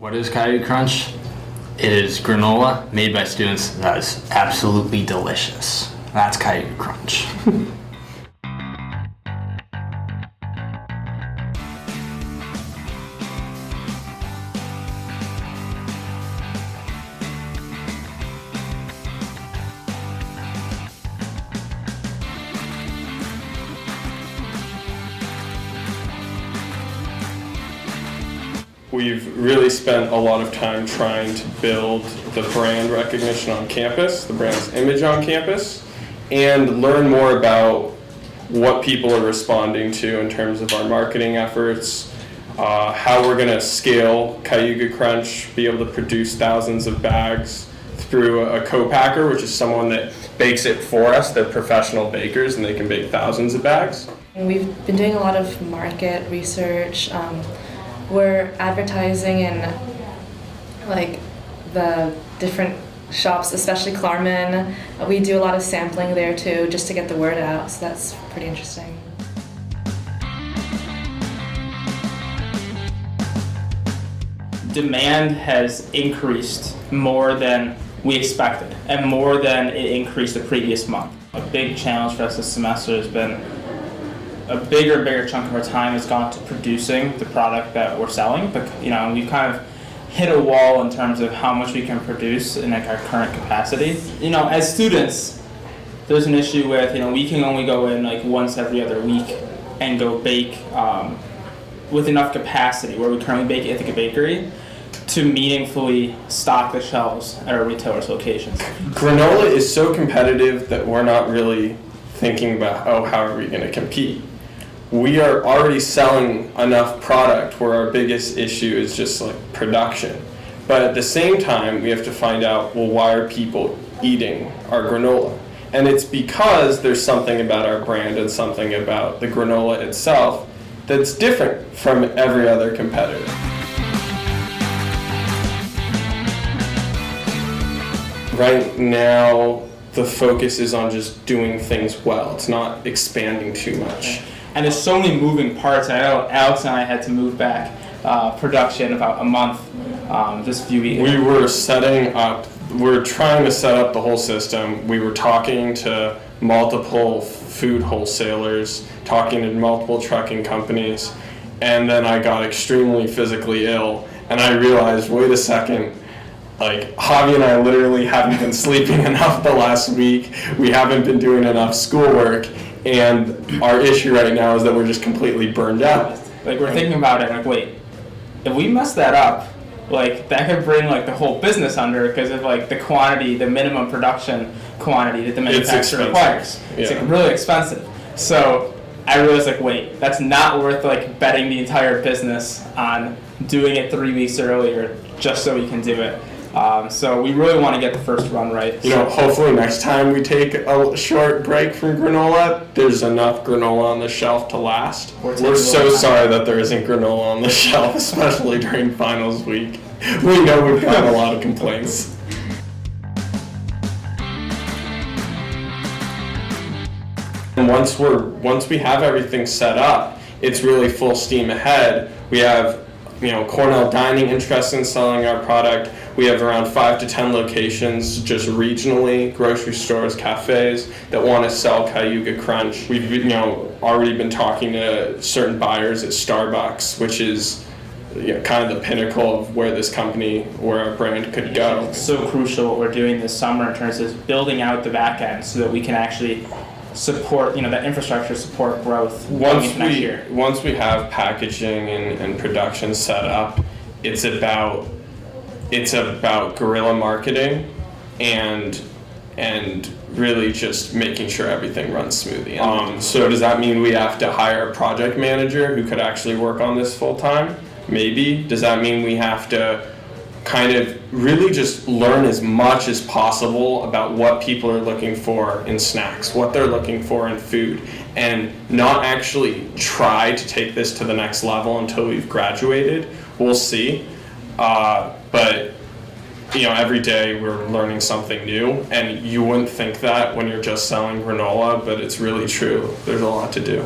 What is Cayuga Crunch? It is granola made by students that is absolutely delicious. That's Cayuga Crunch. We've really spent a lot of time trying to build the brand recognition on campus, the brand's image on campus, and learn more about what people are responding to in terms of our marketing efforts, how we're going to scale Cayuga Crunch, be able to produce thousands of bags through a co-packer, which is someone that bakes it for us. They're professional bakers and they can bake thousands of bags. We've been doing a lot of market research. We're advertising in like the different shops, especially Klarman. We do a lot of sampling there too, just to get the word out, so that's pretty interesting. Demand has increased more than we expected and more than it increased the previous month. A big challenge for us this semester has been a bigger chunk of our time has gone to producing the product that we're selling, but we've kind of hit a wall in terms of how much we can produce in our current capacity. As students, there's an issue with we can only go in like once every other week and go bake with enough capacity where we currently bake at the bakery to meaningfully stock the shelves at our retailers' locations. Granola is so competitive that we're not really thinking about how are we going to compete. We are already selling enough product where our biggest issue is just like production. But at the same time, we have to find out, well, why are people eating our granola? And it's because there's something about our brand and something about the granola itself that's different from every other competitor. Right now, the focus is on just doing things well. It's not expanding too much. And there's so many moving parts. I know Alex and I had to move back production about a month, just a few weeks. We were trying to set up the whole system. We were talking to multiple food wholesalers, talking to multiple trucking companies, and then I got extremely physically ill, and I realized, wait a second, like Javi and I literally haven't been sleeping enough the last week. We haven't been doing enough schoolwork. And our issue right now is that we're just completely burned out. Like we're thinking about it, like wait, if we mess that up, like that could bring like the whole business under because of like the quantity, the minimum production quantity that the manufacturer requires. Yeah. It's like really expensive. So I realized like wait, that's not worth like betting the entire business on doing it 3 weeks earlier just so we can do it. So we really want to get the first run right. Hopefully next time we take a short break from granola, there's enough granola on the shelf to last. We're so sorry that there isn't granola on the shelf, especially during finals week. We know we've gotten a lot of complaints. And once we have everything set up, it's really full steam ahead. We have Cornell dining interested in selling our product. We have around 5 to 10 locations just regionally, grocery stores, cafes that want to sell Cayuga Crunch. We've already been talking to certain buyers at Starbucks, which is kind of the pinnacle of where this company, where our brand could go. It's so crucial what we're doing this summer in terms of building out the back end so that we can actually support, that infrastructure support growth next year. Once we have packaging and production set up, it's about guerrilla marketing and really just making sure everything runs smoothly. So does that mean we have to hire a project manager who could actually work on this full time? Maybe. Does that mean we have to kind of really just learn as much as possible about what people are looking for in snacks, what they're looking for in food, and not actually try to take this to the next level until we've graduated? We'll see. But every day we're learning something new, and you wouldn't think that when you're just selling granola, but it's really true. There's a lot to do.